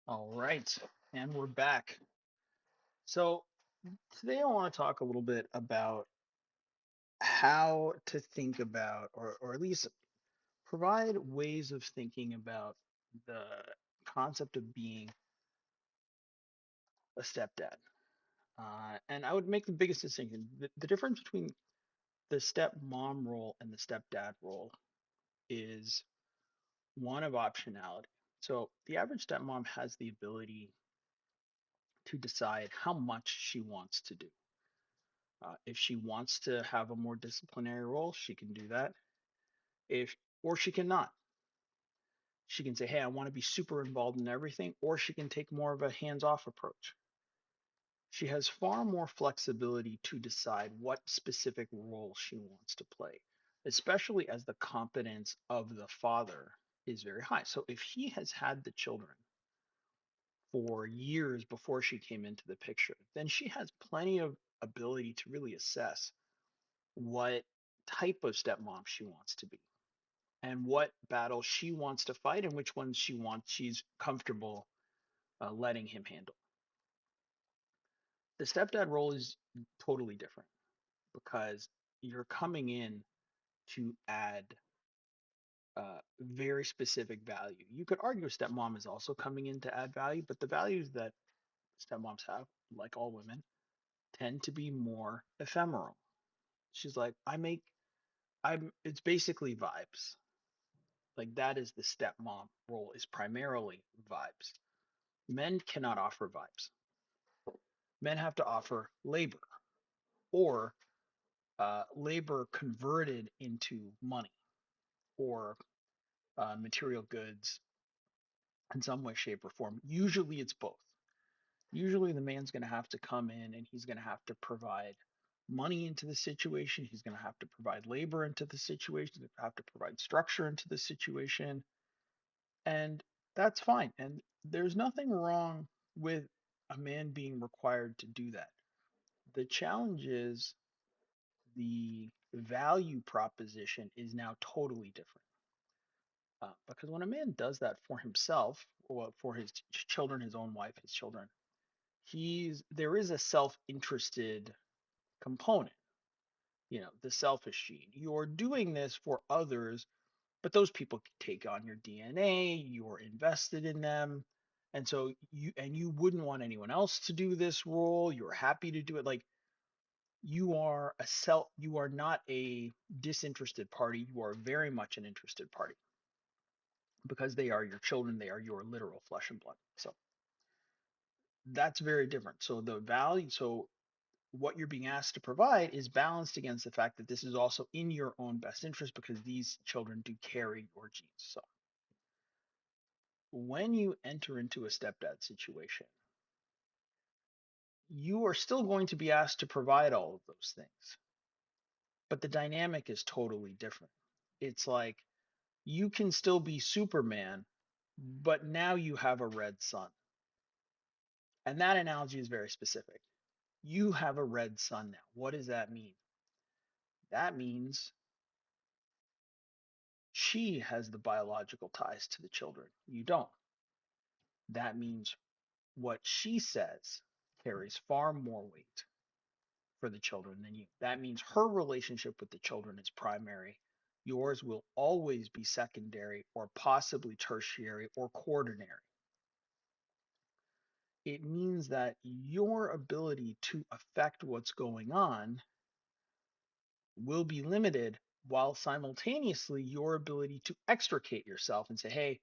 All right, and we're back. So today I want to talk a little bit about how to think about, or at least provide ways of thinking about the concept of being a stepdad. And I would make the biggest distinction. The difference between the stepmom role and the stepdad role is one of optionality. So the average stepmom has the ability to decide how much she wants to do. If she wants to have a more disciplinary role, she can do that. If or she cannot. She can say, "Hey, I want to be super involved in everything," or she can take more of a hands-off approach. She has far more flexibility to decide what specific role she wants to play, especially as the competence of the father is very high. So if he has had the children for years before she came into the picture, then she has plenty of ability to really assess what type of stepmom she wants to be and what battle she wants to fight and which ones she's comfortable letting him handle. The stepdad role is totally different because you're coming in to add very specific value. You could argue stepmom is also coming in to add value, but the values that stepmoms have, like all women, tend to be more ephemeral. She's like, it's basically vibes. Like that is the stepmom role is primarily vibes. Men cannot offer vibes. Men have to offer labor or labor converted into money or material goods in some way, shape, or form. Usually it's both. Usually the man's going to have to come in and he's going to have to provide money into the situation. He's going to have to provide labor into the situation. He's going to have to provide structure into the situation. And that's fine. And there's nothing wrong with a man being required to do that. The challenge is the value proposition is now totally different. Because when a man does that for himself, or for his children, his own wife, his children, there is a self-interested component. You know, the selfish gene. You're doing this for others, but those people take on your DNA. You're invested in them, and so you wouldn't want anyone else to do this role. You're happy to do it. Like you are not a disinterested party. You are very much an interested party because they are your children, they are your literal flesh and blood. So that's very different. So what you're being asked to provide is balanced against the fact that this is also in your own best interest because these children do carry your genes. So when you enter into a stepdad situation, you are still going to be asked to provide all of those things, but the dynamic is totally different. It's like you can still be Superman, but now you have a red sun. And that analogy is very specific. You have a red sun now. What does that mean? That means she has the biological ties to the children. You don't. That means what she says carries far more weight for the children than you. That means her relationship with the children is primary. Yours will always be secondary or possibly tertiary or quaternary. It means that your ability to affect what's going on will be limited while simultaneously your ability to extricate yourself and say, hey,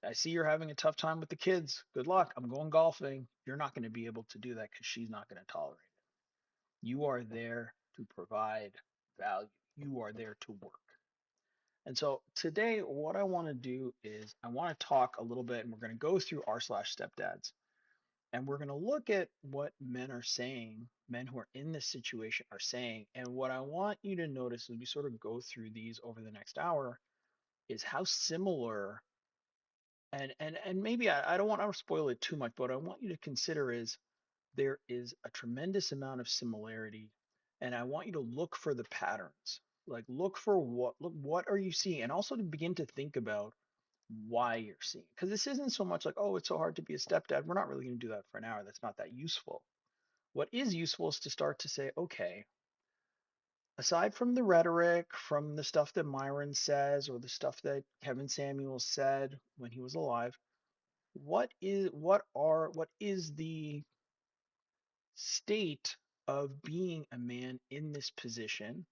I see you're having a tough time with the kids. Good luck. I'm going golfing. You're not going to be able to do that because she's not going to tolerate it. You are there to provide value, you are there to work. And so today, what I want to do is I want to talk a little bit, and we're going to go through r/stepdads, and we're going to look at what men are saying, men who are in this situation are saying. And what I want you to notice as we sort of go through these over the next hour is how similar and maybe I don't want to spoil it too much, but what I want you to consider is there is a tremendous amount of similarity, and I want you to look for the patterns. Like look for what are you seeing, and also to begin to think about why you're seeing it. Because this isn't so much like, oh, it's so hard to be a stepdad. We're not really going to do that for an hour. That's not that useful. What is useful is to start to say, okay, aside from the rhetoric, from the stuff that Myron says or the stuff that Kevin Samuels said when he was alive, what is the state of being a man in this position,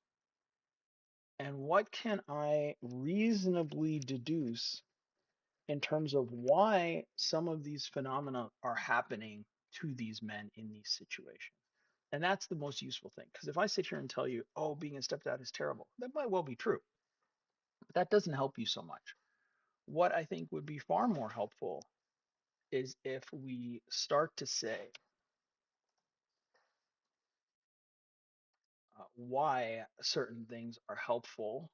and what can I reasonably deduce in terms of why some of these phenomena are happening to these men in these situations. And that's the most useful thing. Because if I sit here and tell you, oh, being a stepdad is terrible, that might well be true, but that doesn't help you so much. What I think would be far more helpful is if we start to say why certain things are helpful,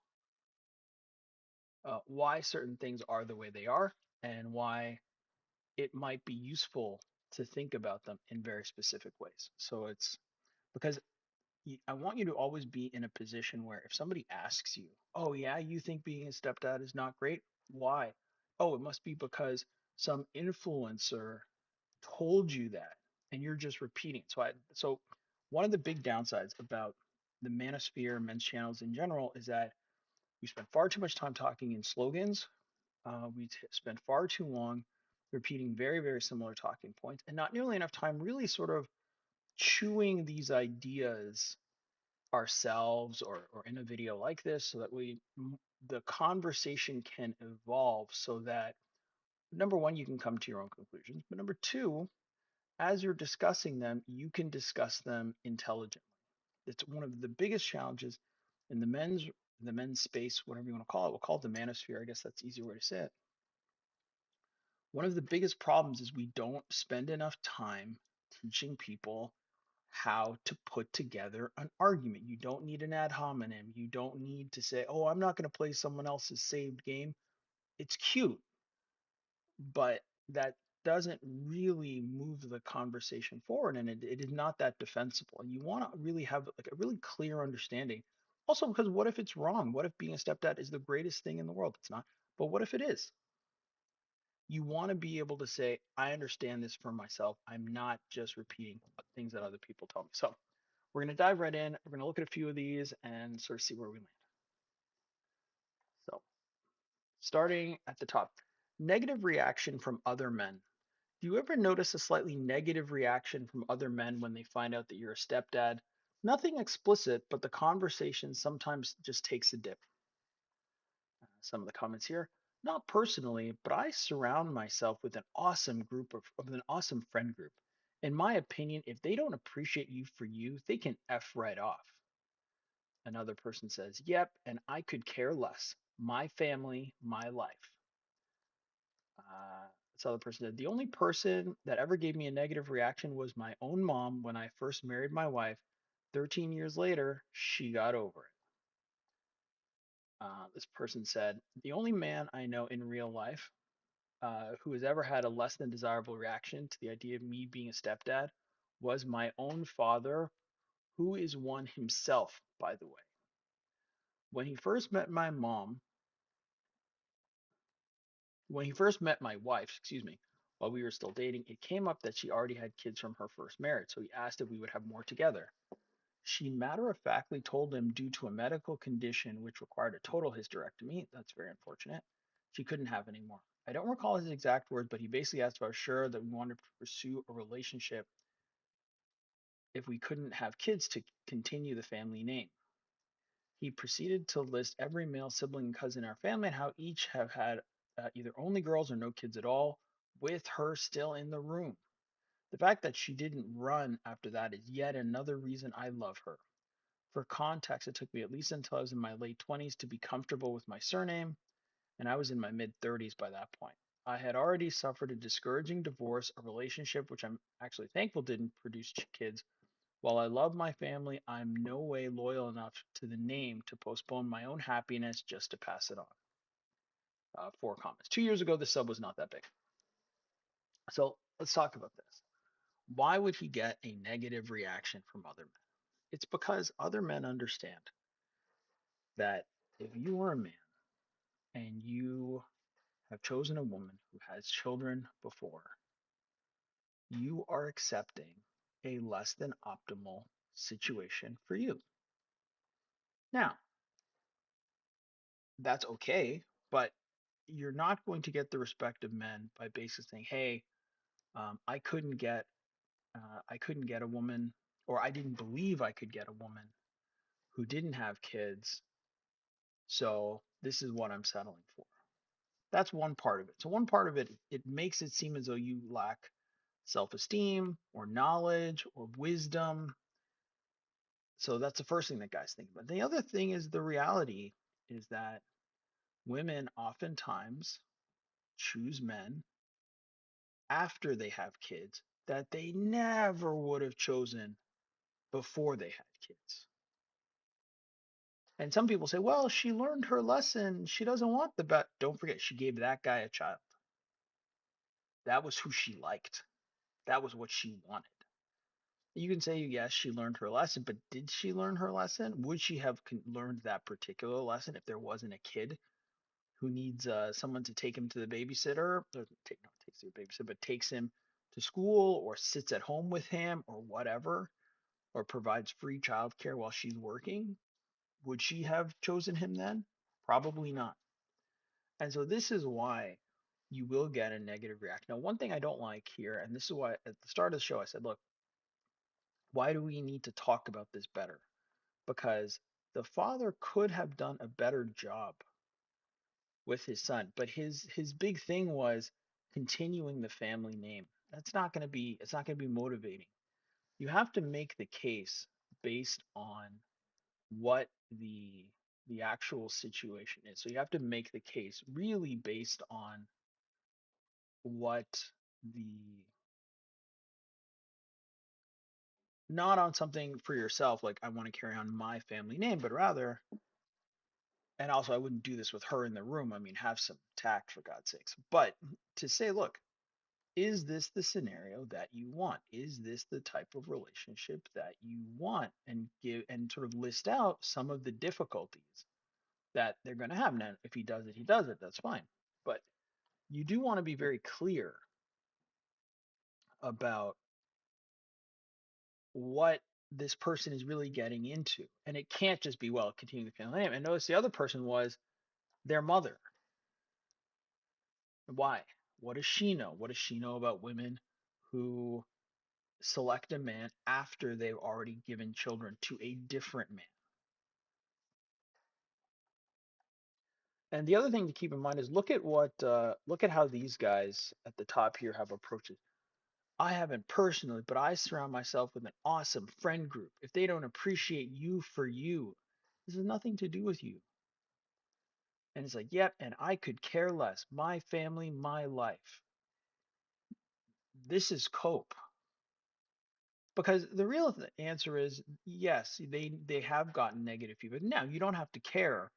why certain things are the way they are, and why it might be useful to think about them in very specific ways. So it's because I want you to always be in a position where if somebody asks you, "Oh yeah, you think being a stepdad is not great? Why?" "Oh, it must be because some influencer told you that and you're just repeating." So one of the big downsides about the manosphere, men's channels in general, is that we spend far too much time talking in slogans. We spend far too long repeating very, very similar talking points and not nearly enough time really sort of chewing these ideas ourselves or in a video like this so that the conversation can evolve so that number one, you can come to your own conclusions, but number two, as you're discussing them, you can discuss them intelligently. It's one of the biggest challenges in the men's space, whatever you want to call it. We'll call it the manosphere. I guess that's the easier way to say it. One of the biggest problems is we don't spend enough time teaching people how to put together an argument. You don't need an ad hominem. You don't need to say, oh, I'm not going to play someone else's saved game. It's cute, but that doesn't really move the conversation forward, and it is not that defensible. And you want to really have like a really clear understanding. Also, because what if it's wrong? What if being a stepdad is the greatest thing in the world? It's not. But what if it is? You want to be able to say, I understand this for myself. I'm not just repeating things that other people tell me. So we're going to dive right in. We're going to look at a few of these and sort of see where we land. So starting at the top, negative reaction from other men. Do you ever notice a slightly negative reaction from other men when they find out that you're a stepdad? Nothing explicit, but the conversation sometimes just takes a dip. Some of the comments here. Not personally, but I surround myself with an awesome an awesome friend group. In my opinion, if they don't appreciate you for you, they can F right off. Another person says, yep, and I could care less. My family, my life. This other person said, the only person that ever gave me a negative reaction was my own mom when I first married my wife. 13 years later, she got over it. This person said, the only man I know in real life who has ever had a less than desirable reaction to the idea of me being a stepdad was my own father, who is one himself, by the way. When he first met my mom, when he first met my wife, excuse me, while we were still dating, it came up that she already had kids from her first marriage, so he asked if we would have more together. She matter of factly told him due to a medical condition which required a total hysterectomy, that's very unfortunate, she couldn't have any more. I don't recall his exact words, but he basically asked if I was sure that we wanted to pursue a relationship if we couldn't have kids to continue the family name. He proceeded to list every male sibling and cousin in our family and how each have had either only girls or no kids at all, with her still in the room. The fact that she didn't run after that is yet another reason I love her. For context, it took me at least until I was in my late 20s to be comfortable with my surname, and I was in my mid 30s by that point. I had already suffered a discouraging divorce, a relationship which I'm actually thankful didn't produce kids. While I love my family, I'm no way loyal enough to the name to postpone my own happiness just to pass it on. 4 comments. 2 years ago, the sub was not that big. So let's talk about this. Why would he get a negative reaction from other men? It's because other men understand that if you are a man and you have chosen a woman who has children before, you are accepting a less than optimal situation for you. Now, that's okay, but you're not going to get the respect of men by basically saying, "Hey, I couldn't get, I couldn't get a woman, or I didn't believe I could get a woman who didn't have kids, so this is what I'm settling for." That's one part of it. So one part of it, it makes it seem as though you lack self-esteem or knowledge or wisdom. So that's the first thing that guys think about. The other thing is the reality is that women oftentimes choose men after they have kids that they never would have chosen before they had kids. And some people say, well, she learned her lesson. She doesn't want the bet. Don't forget, she gave that guy a child. That was who she liked. That was what she wanted. You can say, yes, she learned her lesson, but did she learn her lesson? Would she have learned that particular lesson if there wasn't a kid who needs someone to take him to the babysitter, or takes the babysitter, but takes him to school or sits at home with him or whatever, or provides free childcare while she's working? Would she have chosen him then? Probably not. And so this is why you will get a negative reaction. Now, one thing I don't like here, and this is why at the start of the show I said, look, why do we need to talk about this better? Because the father could have done a better job with his son, but his big thing was continuing the family name. That's not going to be it's not going to be motivating. You have to make the case based on what the actual situation is. So you have to make the case really based on what the not on something for yourself like I want to carry on my family name, but rather, and also I wouldn't do this with her in the room. I mean, have some tact for God's sakes. But to say, look, is this the scenario that you want? Is this the type of relationship that you want? And give and sort of list out some of the difficulties that they're going to have. Now, if he does it, he does it. That's fine. But you do want to be very clear about what this person is really getting into. And it can't just be, well, continue the family name. And notice the other person was their mother. Why? What does she know? What does she know about women who select a man after they've already given children to a different man? And the other thing to keep in mind is look at how these guys at the top here have approached it. I haven't personally, but I surround myself with an awesome friend group. If they don't appreciate you for you, this has nothing to do with you. And it's like, yep, and I could care less. My family, my life. This is cope. Because the real answer is yes, they have gotten negative feedback. Now, you don't have to care,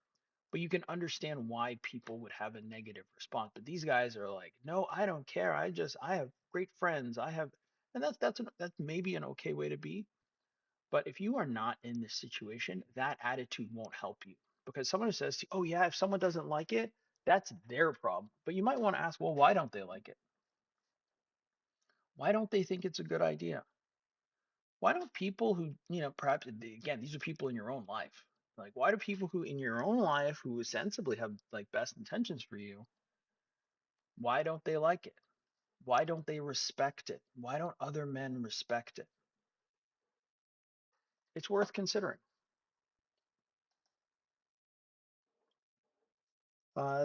but you can understand why people would have a negative response. But these guys are like, no, I don't care. I have great friends. And that's maybe an okay way to be. But if you are not in this situation, that attitude won't help you. Because someone who says, oh yeah, if someone doesn't like it, that's their problem. But you might want to ask, well, why don't they like it? Why don't they think it's a good idea? Why don't people who, perhaps again, these are people in your own life. Like, why do people who in your own life who ostensibly have like best intentions for you, why don't they like it? Why don't they respect it? Why don't other men respect it? It's worth considering.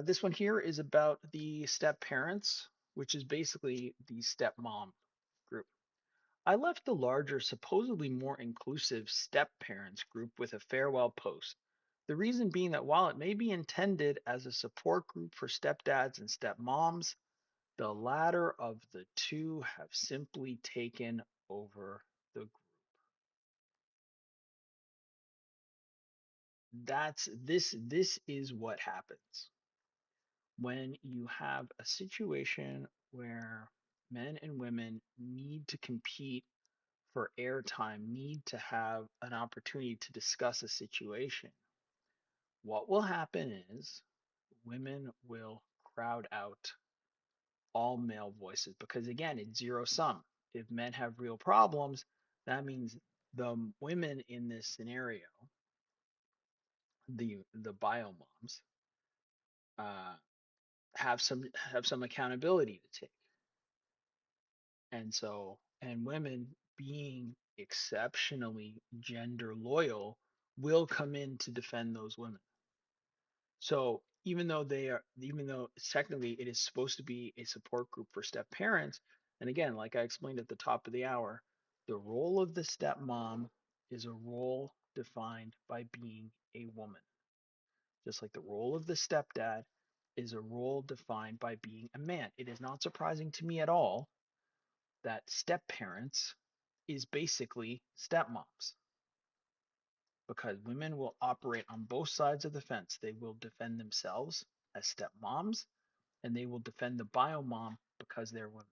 This one here is about the step parents, which is basically the stepmom group. I left the larger, supposedly more inclusive step parents group with a farewell post. The reason being that while it may be intended as a support group for stepdads and stepmoms, the latter of the two have simply taken over the group. This is what happens when you have a situation where men and women need to compete for airtime, need to have an opportunity to discuss a situation. What will happen is women will crowd out all male voices because again, it's zero sum. If men have real problems, that means the women in this scenario, the bio moms, uh, have some accountability to take. And so, and women being exceptionally gender loyal will come in to defend those women. So even though technically it is supposed to be a support group for step parents, and again, like I explained at the top of the hour, the role of the stepmom is a role defined by being a woman. Just like the role of the stepdad is a role defined by being a man. It is not surprising to me at all that step parents is basically stepmoms because women will operate on both sides of the fence. They will defend themselves as stepmoms and they will defend the bio mom because they're women.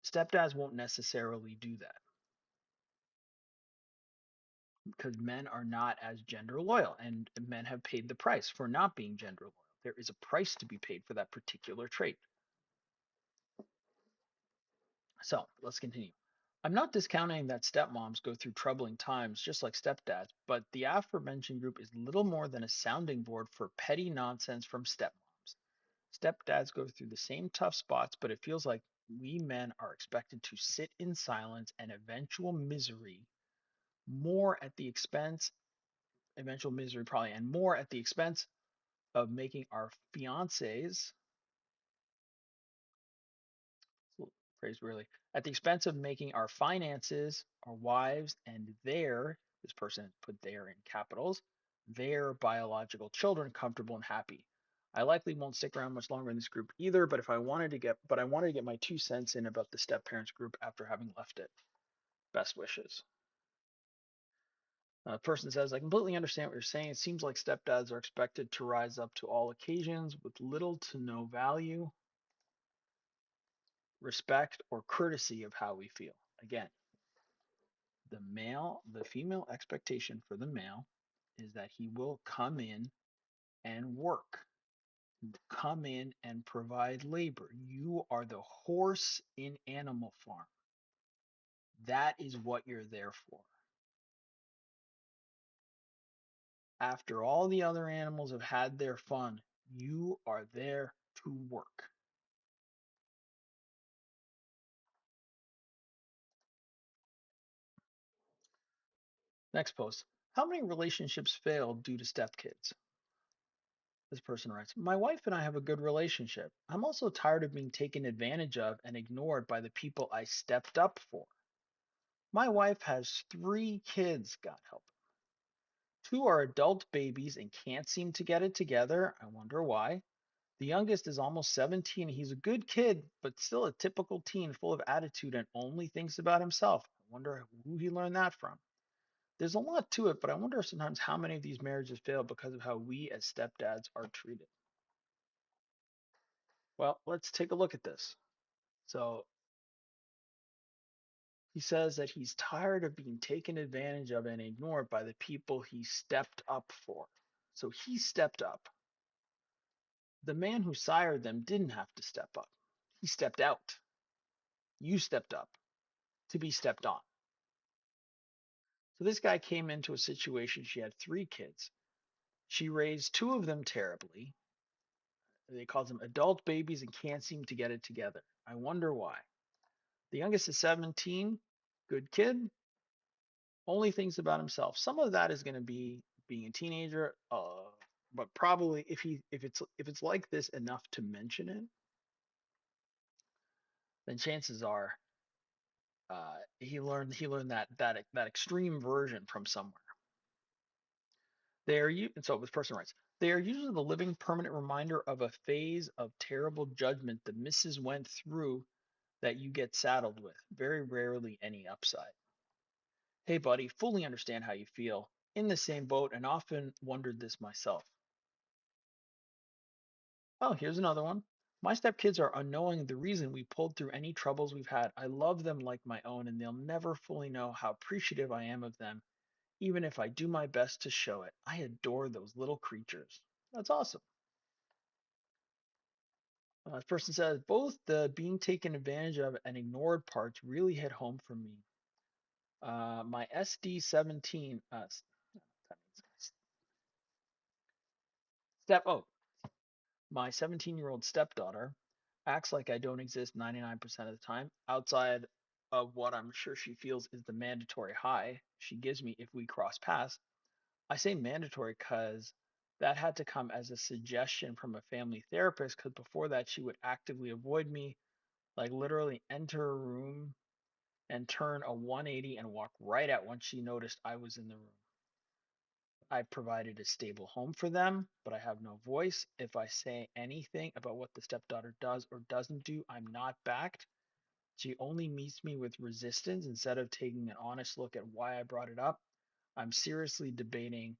Stepdads won't necessarily do that because men are not as gender loyal and men have paid the price for not being gender loyal. There is a price to be paid for that particular trait. So let's continue. I'm not discounting that stepmoms go through troubling times just like stepdads, but the aforementioned group is little more than a sounding board for petty nonsense from stepmoms. Stepdads go through the same tough spots, but it feels like we men are expected to sit in silence and eventual misery more at the expense, eventual misery probably, and more at the expense of making our fiancés phrase really, at the expense of making our finances, our wives, and their, this person put their in capitals, their biological children comfortable and happy. I likely won't stick around much longer in this group either, but I wanted to get my 2 cents in about the step parents group after having left it. Best wishes. Person says, I completely understand what you're saying. It seems like stepdads are expected to rise up to all occasions with little to no value, respect, or courtesy of how we feel. Again, the female expectation for the male is that he will come in and work, come in and provide labor. You are the horse in Animal Farm. That is what you're there for. After all the other animals have had their fun, you are there to work. Next post. How many relationships fail due to stepkids? This person writes, my wife and I have a good relationship. I'm also tired of being taken advantage of and ignored by the people I stepped up for. My wife has 3 kids, God help. 2 are adult babies and can't seem to get it together. I wonder why. The youngest is almost 17. He's a good kid, but still a typical teen full of attitude and only thinks about himself. I wonder who he learned that from. There's a lot to it, but I wonder sometimes how many of these marriages fail because of how we as stepdads are treated. Well, let's take a look at this. So he says that he's tired of being taken advantage of and ignored by the people he stepped up for. So he stepped up. The man who sired them didn't have to step up. He stepped out. You stepped up to be stepped on. So this guy came into a situation. She had 3 kids. She raised 2 of them terribly. They called them adult babies and can't seem to get it together. I wonder why. The youngest is 17, good kid, only thinks about himself. Some of that is going to be being a teenager, but probably if it's like this enough to mention it, then chances are he learned that extreme version from somewhere. And so this person writes, they are usually the living permanent reminder of a phase of terrible judgment the missus went through that you get saddled with. Very rarely any upside. Hey buddy, fully understand how you feel. In the same boat and often wondered this myself. Oh, here's another one. My stepkids are unknowing the reason we pulled through any troubles we've had. I love them like my own, and they'll never fully know how appreciative I am of them, even if I do my best to show it. I adore those little creatures. That's awesome. This person says both the being taken advantage of and ignored parts really hit home for me. My SD17 that means step oh my 17-year-old stepdaughter acts like I don't exist 99% of the time outside of what I'm sure she feels is the mandatory high she gives me if we cross paths. I say mandatory because that had to come as a suggestion from a family therapist because before that she would actively avoid me, like literally enter a room and turn a 180 and walk right out once she noticed I was in the room. I provided a stable home for them, but I have no voice. If I say anything about what the stepdaughter does or doesn't do, I'm not backed. She only meets me with resistance instead of taking an honest look at why I brought it up. I'm seriously debating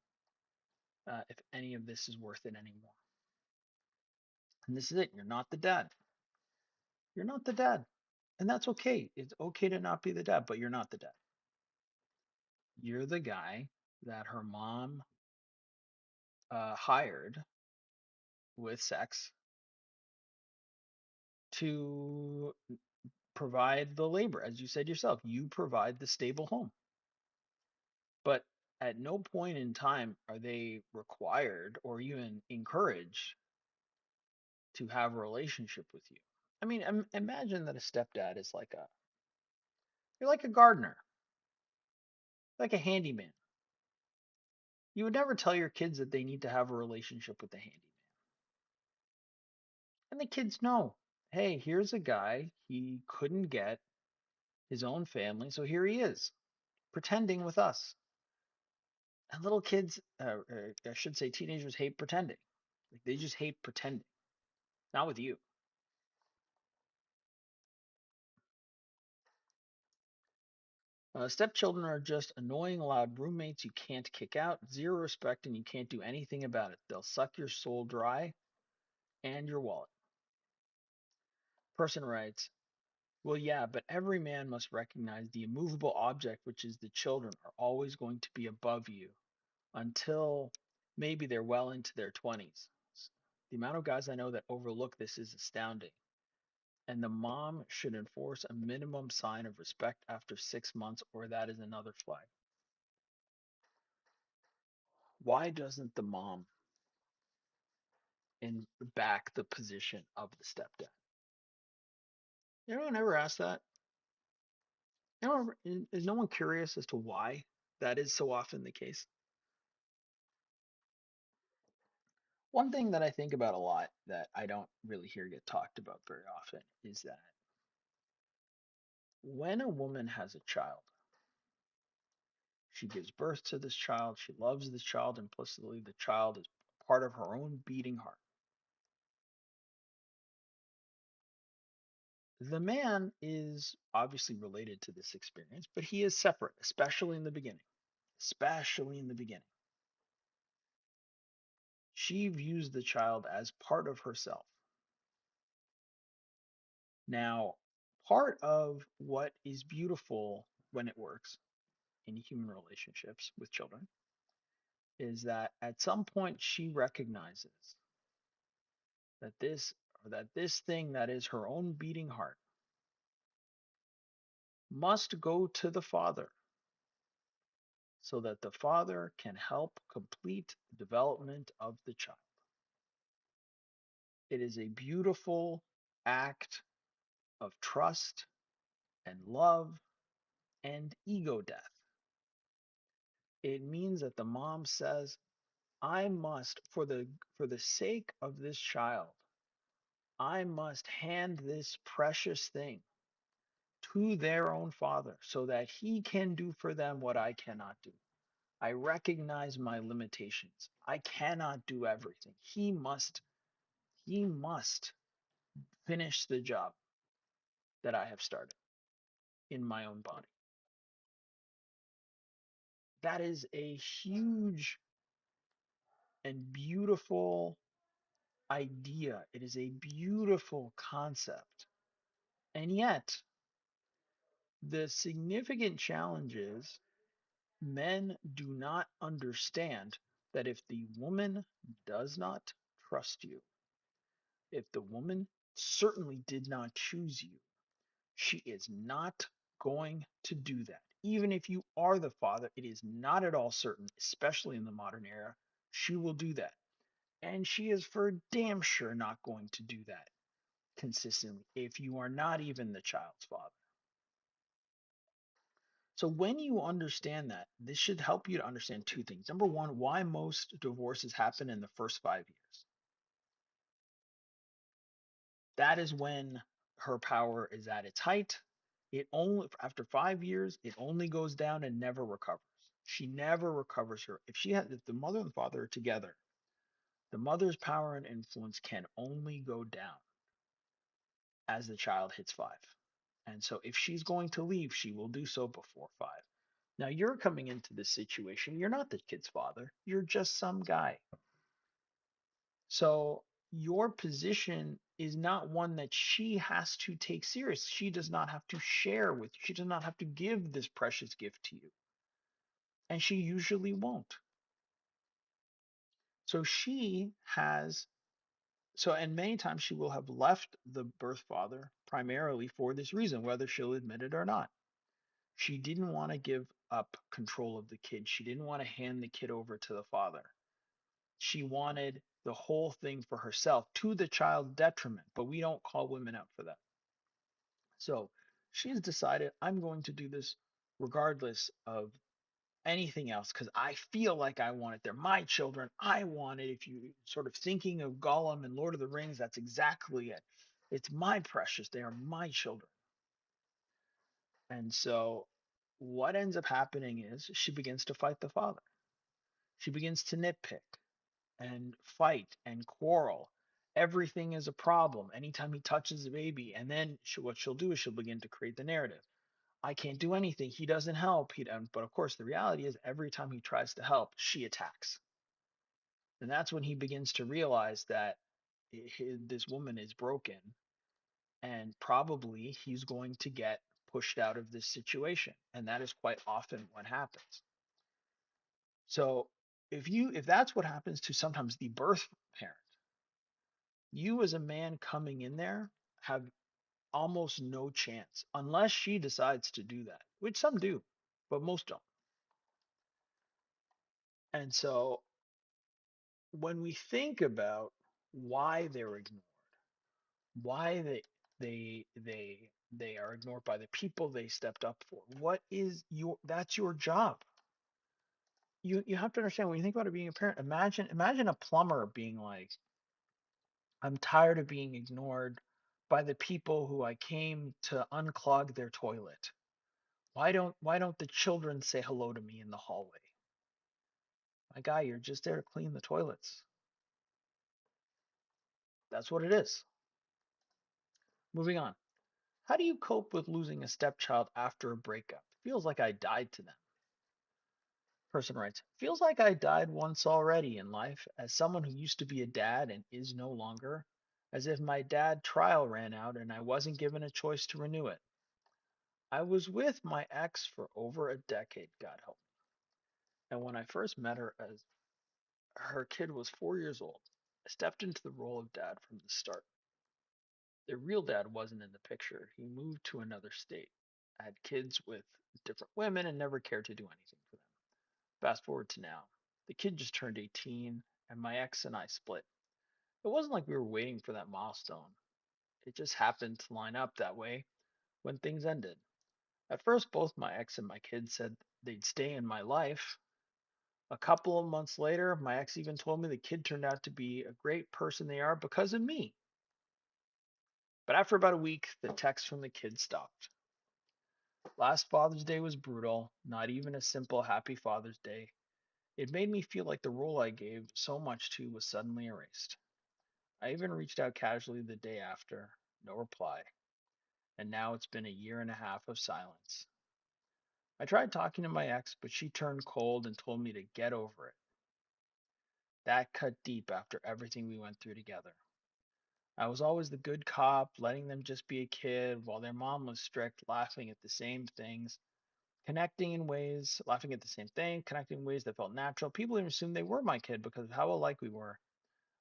if any of this is worth it anymore. And this is it. You're not the dad. You're not the dad. And that's okay. It's okay to not be the dad, but you're not the dad. You're the guy that her mom hired with sex to provide the labor. As you said yourself, you provide the stable home. But at no point in time are they required or even encouraged to have a relationship with you. I mean, imagine that a stepdad is like you're like a gardener, like a handyman. You would never tell your kids that they need to have a relationship with the handyman. And the kids know, hey, here's a guy, he couldn't get his own family, so here he is, pretending with us. And little kids, I should say teenagers, hate pretending. Like they just hate pretending. Not with you. Stepchildren are just annoying, loud roommates you can't kick out, zero respect, and you can't do anything about it. They'll suck your soul dry and your wallet. Person writes, well, yeah, but every man must recognize the immovable object, which is the children, are always going to be above you until maybe they're well into their 20s. The amount of guys I know that overlook this is astounding. And the mom should enforce a minimum sign of respect after 6 months, or that is another flag. Why doesn't the mom back the position of the stepdad? You know, I never asked that. You know, is no one curious as to why that is so often the case? One thing that I think about a lot that I don't really hear get talked about very often is that when a woman has a child, she gives birth to this child, she loves this child implicitly, the child is part of her own beating heart. The man is obviously related to this experience, but he is separate, especially in the beginning. Especially in the beginning. She views the child as part of herself. Now, part of what is beautiful when it works in human relationships with children is that at some point she recognizes that this thing that is her own beating heart must go to the father so that the father can help complete the development of the child. It is a beautiful act of trust and love and ego death. It means that the mom says, I must, for the sake of this child, I must hand this precious thing to their own father so that he can do for them what I cannot do. I recognize my limitations. I cannot do everything. He must finish the job that I have started in my own body. That is a huge and beautiful idea. It is a beautiful concept. And yet, the significant challenge is men do not understand that if the woman does not trust you, if the woman certainly did not choose you, she is not going to do that. Even if you are the father, it is not at all certain, especially in the modern era, she will do that. And she is for damn sure not going to do that consistently if you are not even the child's father. So when you understand that, this should help you to understand two things. Number one, why most divorces happen in the first 5 years. That is when her power is at its height. It only after 5 years, it only goes down and never recovers. She never recovers her. If the mother and the father are together, the mother's power and influence can only go down as the child hits 5. And so if she's going to leave, she will do so before 5. Now you're coming into this situation. You're not the kid's father. You're just some guy. So your position is not one that she has to take serious. She does not have to share with you. She does not have to give this precious gift to you. And she usually won't. So she has, and many times she will have left the birth father primarily for this reason, whether she'll admit it or not. She didn't want to give up control of the kid. She didn't want to hand the kid over to the father. She wanted the whole thing for herself to the child's detriment, but we don't call women out for that. So she's decided, I'm going to do this regardless of anything else because I feel like I want it. They're my children. I want it. If you sort of thinking of Gollum and Lord of the Rings, that's exactly it. It's my precious. They are my children. And so what ends up happening is she begins to fight the father. She begins to nitpick and fight and quarrel. Everything is a problem anytime he touches a baby. And then what she'll do is she'll begin to create the narrative. I can't do anything. He doesn't help. But of course, the reality is every time he tries to help, she attacks. And that's when he begins to realize that this woman is broken and probably he's going to get pushed out of this situation. And that is quite often what happens. So if that's what happens to sometimes the birth parent, you as a man coming in there have almost no chance unless she decides to do that, which some do, but most don't. And so when we think about why they're ignored, why they are ignored by the people they stepped up for, what is your that's your job. You have to understand when you think about it being a parent, imagine a plumber being like, I'm tired of being ignored by the people who I came to unclog their toilet. Why don't the children say hello to me in the hallway? My guy, you're just there to clean the toilets. That's what it is. Moving on. How do you cope with losing a stepchild after a breakup? Feels like I died to them. Person writes, feels like I died once already in life as someone who used to be a dad and is no longer, as if my dad trial ran out and I wasn't given a choice to renew it. I was with my ex for over a decade, God help me. And when I first met her as her kid was 4 years old, I stepped into the role of dad from the start. The real dad wasn't in the picture. He moved to another state, had kids with different women, and never cared to do anything for them. Fast forward to now. The kid just turned 18, and my ex and I split. It wasn't like we were waiting for that milestone. It just happened to line up that way when things ended. At first, both my ex and my kids said they'd stay in my life. A couple of months later, my ex even told me the kid turned out to be a great person they are because of me. But after about a week, the text from the kid stopped. Last Father's Day was brutal, not even a simple Happy Father's Day. It made me feel like the role I gave so much to was suddenly erased. I even reached out casually the day after, no reply, and now it's been a year and a half of silence. I tried talking to my ex, but she turned cold and told me to get over it. That cut deep after everything we went through together. I was always the good cop, letting them just be a kid, while their mom was strict, laughing at the same things. connecting in ways, laughing at the same thing, connecting in ways that felt natural. People even assumed they were my kid because of how alike we were.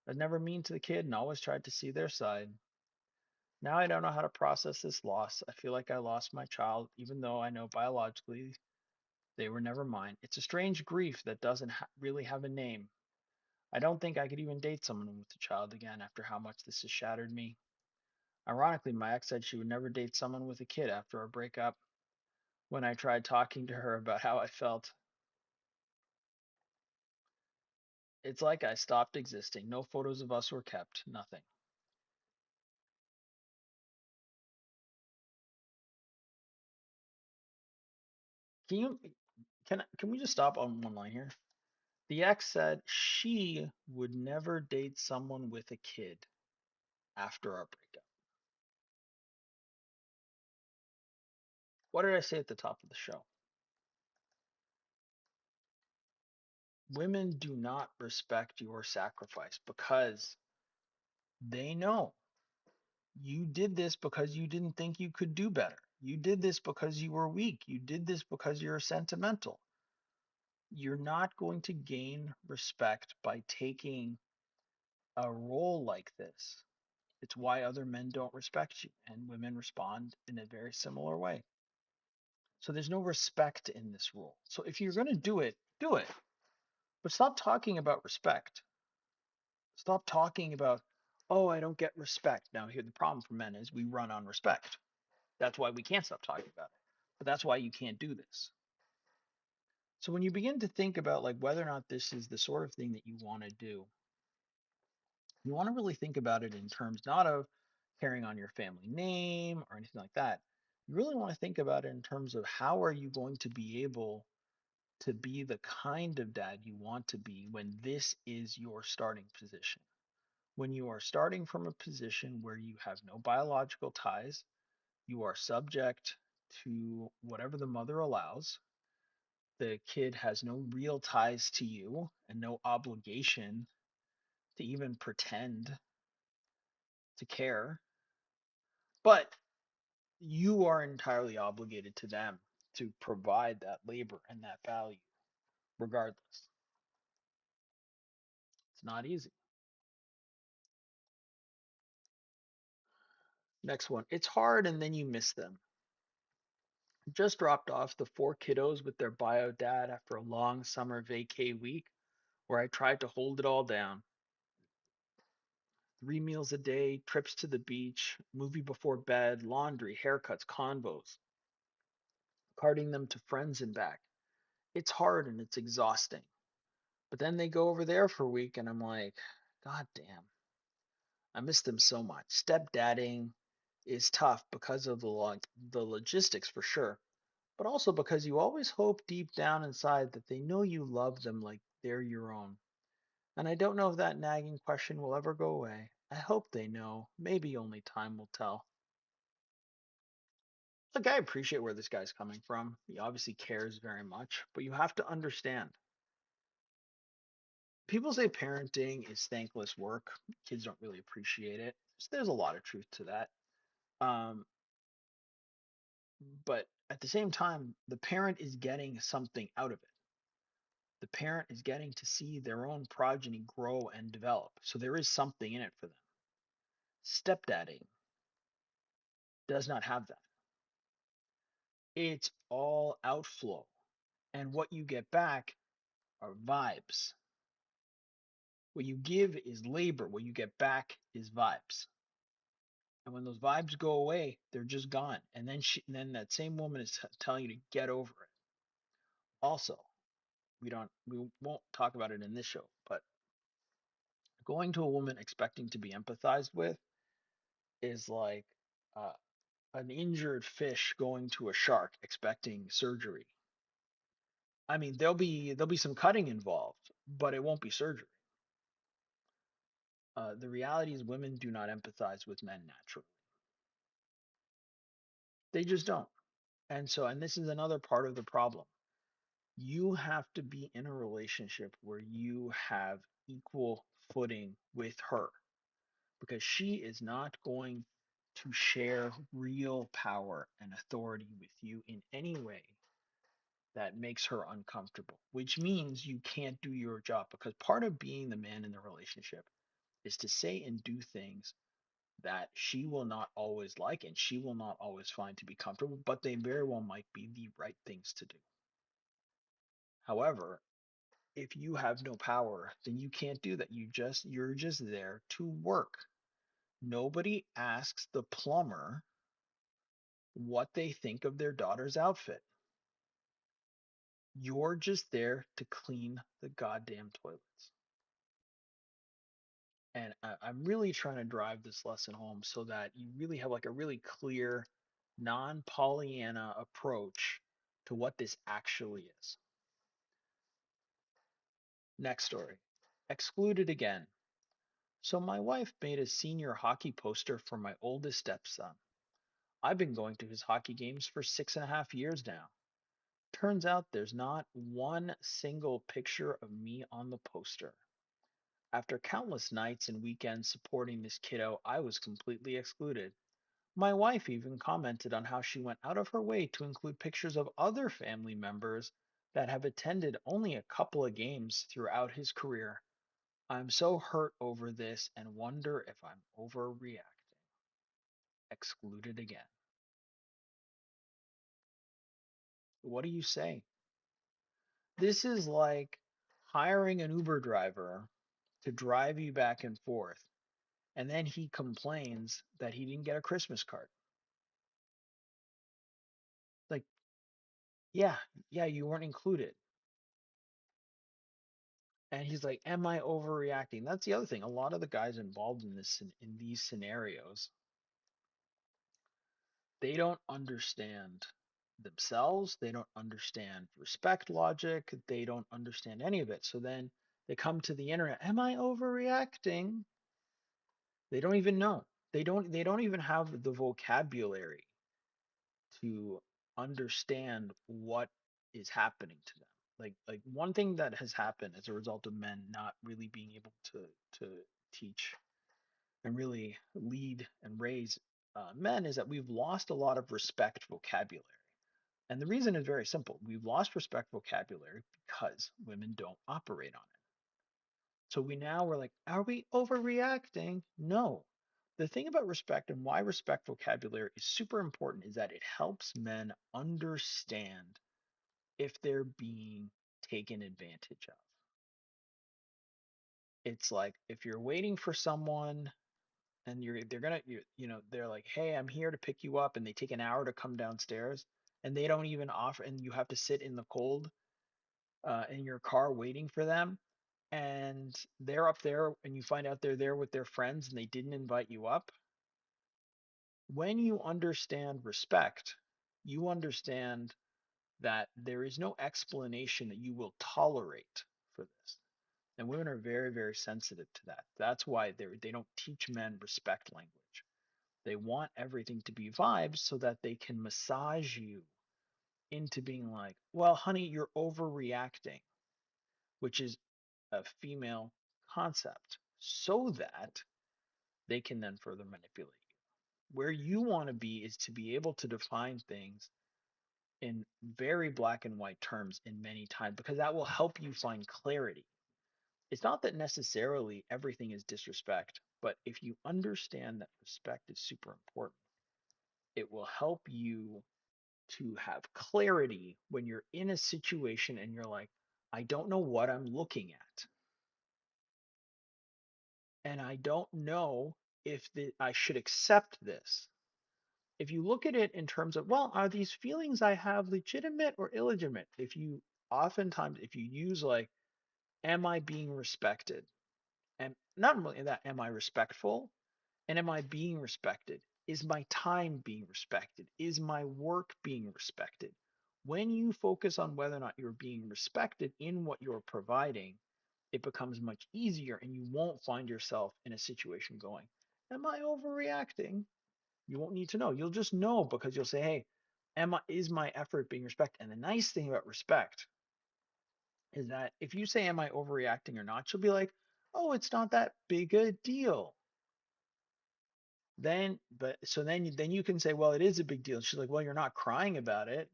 I was never mean to the kid and always tried to see their side. Now I don't know how to process this loss. I feel like I lost my child, even though I know biologically they were never mine. It's a strange grief that doesn't really have a name. I don't think I could even date someone with a child again after how much this has shattered me. Ironically, my ex said she would never date someone with a kid after our breakup. When I tried talking to her about how I felt, it's like I stopped existing. No photos of us were kept. Nothing. Can you can we just stop on one line here? The ex said she would never date someone with a kid after our breakup. What did I say at the top of the show? Women do not respect your sacrifice because they know you did this because you didn't think you could do better. You did this because you were weak. You did this because you're sentimental. You're not going to gain respect by taking a role like this. It's why other men don't respect you, and women respond in a very similar way. So there's no respect in this role. So if you're going to do it, do it. But stop talking about respect. Stop talking about, oh, I don't get respect. Now, here the problem for men is we run on respect. That's why we can't stop talking about it. But that's why you can't do this. So when you begin to think about like whether or not this is the sort of thing that you want to do, you want to really think about it in terms not of carrying on your family name or anything like that. You really want to think about it in terms of how are you going to be able to be the kind of dad you want to be when this is your starting position. When you are starting from a position where you have no biological ties, you are subject to whatever the mother allows. The kid has no real ties to you and no obligation to even pretend to care. But you are entirely obligated to them to provide that labor and that value, regardless. It's not easy. Next one. It's hard and then you miss them. Just dropped off the four kiddos with their bio dad after a long summer vacay week where I tried to hold it all down. 3 meals a day, trips to the beach, movie before bed, laundry, haircuts, convos, carting them to friends and back. It's hard and it's exhausting. But then they go over there for a week and I'm like, God damn, I miss them so much. Stepdadding is tough because of the logistics for sure, but also because you always hope deep down inside that they know you love them like they're your own. And I don't know if that nagging question will ever go away. I hope they know. Maybe only time will tell. Look, I appreciate where this guy's coming from. He obviously cares very much, but you have to understand. People say parenting is thankless work. Kids don't really appreciate it. So there's a lot of truth to that. Um, but at the same time, the parent is getting something out of it. The parent is getting to see their own progeny grow and develop. So there is something in it for them. Stepdadding does not have that. It's all outflow. And what you get back are vibes. What you give is labor. What you get back is vibes. And when those vibes go away, they're just gone. And then that same woman is telling you to get over it. Also, we won't talk about it in this show, but going to a woman expecting to be empathized with is like uh, an injured fish going to a shark expecting surgery. I mean, there'll be some cutting involved, but it won't be surgery. The reality is women do not empathize with men naturally. They just don't. And this is another part of the problem. You have to be in a relationship where you have equal footing with her because she is not going to share real power and authority with you in any way that makes her uncomfortable, which means you can't do your job because part of being the man in the relationship is to say and do things that she will not always like and she will not always find to be comfortable, but they very well might be the right things to do. However, if you have no power, then you can't do that. You're just there to work. Nobody asks the plumber what they think of their daughter's outfit. You're just there to clean the goddamn toilets. And I'm really trying to drive this lesson home so that you really have like a really clear, non Pollyanna approach to what this actually is. Next story. Excluded again. So, my wife made a senior hockey poster for my oldest stepson. I've been going to his hockey games for 6.5 years now. Turns out there's not one single picture of me on the poster. After countless nights and weekends supporting this kiddo, I was completely excluded. My wife even commented on how she went out of her way to include pictures of other family members that have attended only a couple of games throughout his career. I'm so hurt over this and wonder if I'm overreacting. Excluded again. What do you say? This is like hiring an Uber driver to drive you back and forth, and then he complains that he didn't get a Christmas card. Like, yeah, yeah, you weren't included. And he's like, "Am I overreacting?" That's the other thing. A lot of the guys involved in in these scenarios, they don't understand themselves. They don't understand respect logic. They don't understand any of it. So then they come to the internet. Am I overreacting? They don't even know. They don't even have the vocabulary to understand what is happening to them. Like one thing that has happened as a result of men not really being able to teach and really lead and raise men is that we've lost a lot of respect vocabulary. And the reason is very simple. We've lost respect vocabulary because women don't operate on it. So we're like, are we overreacting? No. The thing about respect and why respect vocabulary is super important is that it helps men understand if they're being taken advantage of. It's like if you're waiting for someone and they're like, "Hey, I'm here to pick you up," and they take an hour to come downstairs and they don't even offer, and you have to sit in the cold in your car waiting for them, and they're up there and you find out they're there with their friends and they didn't invite you up. When you understand respect, you understand that there is no explanation that you will tolerate for this. And women are very, very sensitive to that. That's why they don't teach men respect language. They want everything to be vibes so that they can massage you into being like, well, honey, you're overreacting, which is a female concept, so that they can then further manipulate you. Where you want to be is to be able to define things in very black and white terms in many times because that will help you find clarity. It's not that necessarily everything is disrespect, but if you understand that respect is super important, it will help you to have clarity when you're in a situation and you're like, I don't know what I'm looking at. And I don't know if I should accept this. If you look at it in terms of, well, are these feelings I have legitimate or illegitimate? If you use like, am I being respected? And not really that, am I respectful? And am I being respected? Is my time being respected? Is my work being respected? When you focus on whether or not you're being respected in what you're providing, it becomes much easier and you won't find yourself in a situation going, am I overreacting? You won't need to know. You'll just know because you'll say, hey, is my effort being respected? And the nice thing about respect is that if you say, am I overreacting or not, she'll be like, oh, it's not that big a deal. Then you can say, well, it is a big deal. She's like, well, you're not crying about it.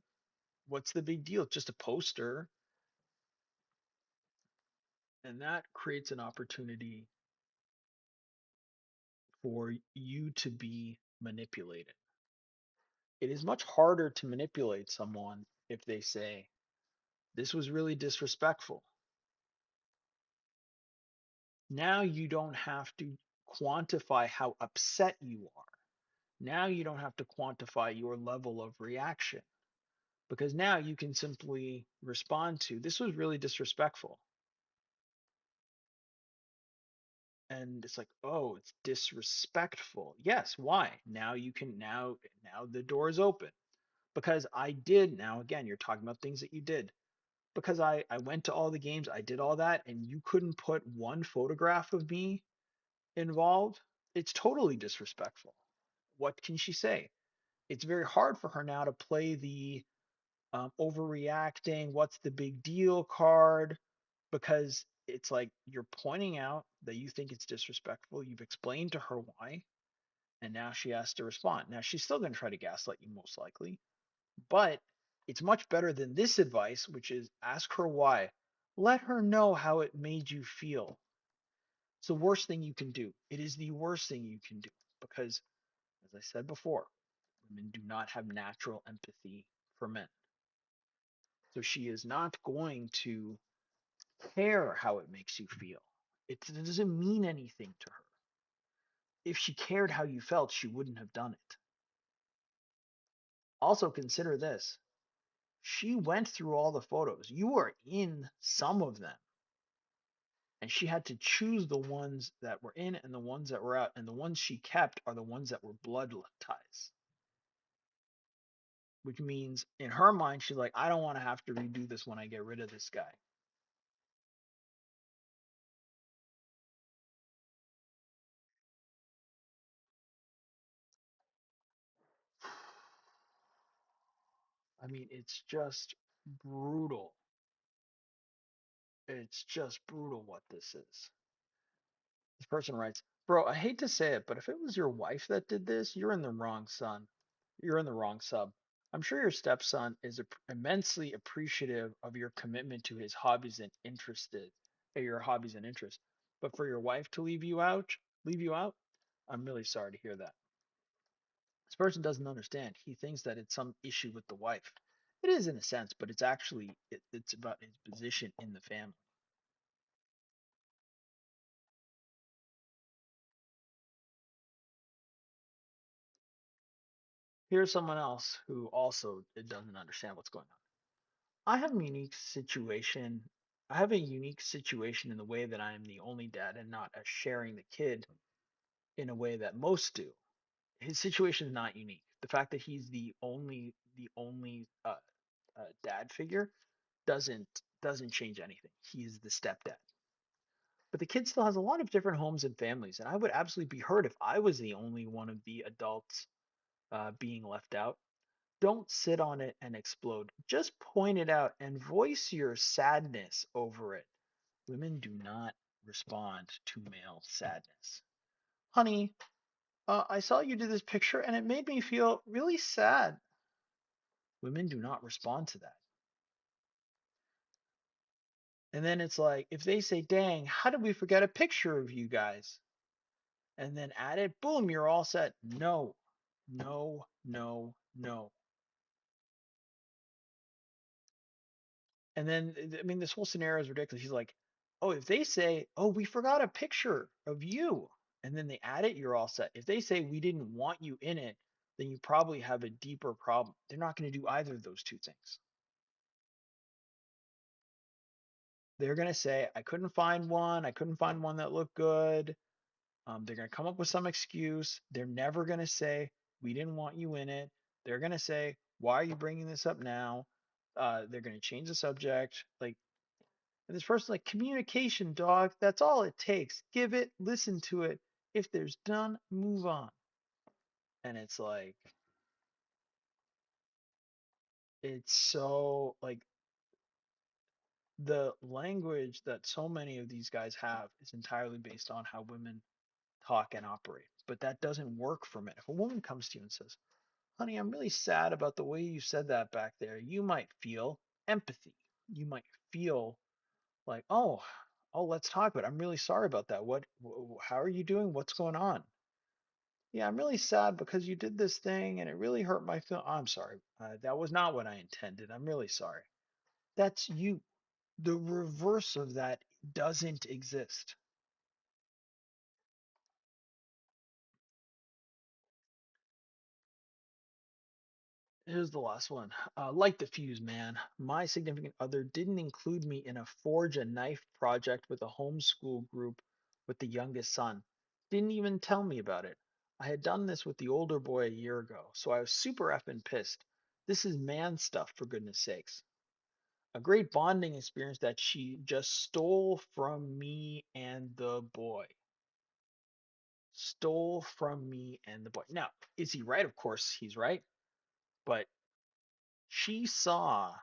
What's the big deal? It's just a poster. And that creates an opportunity for you to be manipulated. It is much harder to manipulate someone if they say, this was really disrespectful. Now you don't have to quantify how upset you are. Now you don't have to quantify your level of reaction because now you can simply respond to, this was really disrespectful. And it's like, oh, it's disrespectful. Yes, why? Now you can now the door is open. Because I did, now again, you're talking about things that you did. Because I went to all the games, I did all that, and you couldn't put one photograph of me involved. It's totally disrespectful. What can she say? It's very hard for her now to play the overreacting, what's the big deal card, because it's like you're pointing out that you think it's disrespectful. You've explained to her why, and now she has to respond. Now she's still going to try to gaslight you, most likely, but it's much better than this advice, which is ask her why. Let her know how it made you feel. It's the worst thing you can do. It is the worst thing you can do because, as I said before, women do not have natural empathy for men. So she is not going to care how it makes you feel. It doesn't mean anything to her. If she cared how you felt, she wouldn't have done it. Also, consider this. She went through all the photos. You were in some of them. And she had to choose the ones that were in and the ones that were out. And the ones she kept are the ones that were blood ties. Which means in her mind, she's like, I don't want to have to redo this when I get rid of this guy. I mean, it's just brutal. It's just brutal what this is. This person writes, bro, I hate to say it, but if it was your wife that did this, you're in the wrong son. You're in the wrong sub. I'm sure your stepson is immensely appreciative of your commitment to his hobbies and your hobbies and interests. But for your wife to leave you out, I'm really sorry to hear that. This person doesn't understand. He thinks that it's some issue with the wife. It is in a sense, but it's actually it's about his position in the family. Here's someone else who also doesn't understand what's going on. I have a unique situation. I have a unique situation in the way that I am the only dad and not sharing the kid in a way that most do. His situation is not unique. The fact that he's the only dad figure doesn't change anything. He's the stepdad. But the kid still has a lot of different homes and families, and I would absolutely be hurt if I was the only one of the adults being left out. Don't sit on it and explode. Just point it out and voice your sadness over it. Women do not respond to male sadness. Honey, I saw you do this picture and it made me feel really sad. Women do not respond to that. And then it's like, if they say, dang, how did we forget a picture of you guys? And then add it, boom, you're all set. No, no, no, no. And then, I mean, this whole scenario is ridiculous. He's like, oh, if they say, oh, we forgot a picture of you, and then they add it, you're all set. If they say we didn't want you in it, then you probably have a deeper problem. They're not going to do either of those two things. They're going to say, I couldn't find one. I couldn't find one that looked good. They're going to come up with some excuse. They're never going to say, we didn't want you in it. They're going to say, why are you bringing this up now? They're going to change the subject. Like, and this person like communication, dog. That's all it takes. Give it, listen to it. If there's done, move on. And it's like it's so like the language that so many of these guys have is entirely based on how women talk and operate. But that doesn't work for men. If a woman comes to you and says, honey, I'm really sad about the way you said that back there. You might feel empathy. You might feel like, oh, let's talk about it. I'm really sorry about that. How are you doing? What's going on? Yeah, I'm really sad because you did this thing and it really hurt my feel. I'm sorry. That was not what I intended. I'm really sorry. That's you. The reverse of that doesn't exist. Here's the last one. Light the fuse, man. My significant other didn't include me in a forge a knife project with a homeschool group with the youngest son. Didn't even tell me about it. I had done this with the older boy a year ago, so I was super effing pissed. This is man stuff, for goodness sakes. A great bonding experience that she just stole from me and the boy. Stole from me and the boy. Now, is he right? Of course he's right. But she saw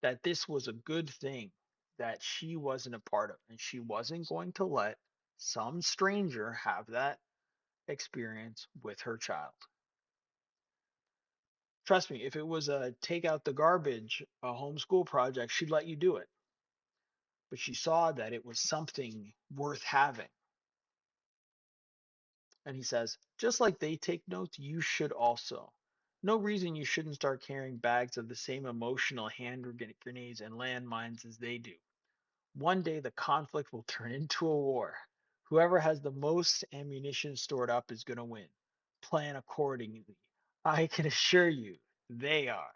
that this was a good thing that she wasn't a part of, and she wasn't going to let some stranger have that experience with her child. Trust me, if it was a take out the garbage, a homeschool project, she'd let you do it. But she saw that it was something worth having. And he says, just like they take notes, you should also. No reason you shouldn't start carrying bags of the same emotional hand grenades and landmines as they do. One day the conflict will turn into a war. Whoever has the most ammunition stored up is going to win. Plan accordingly. I can assure you they are.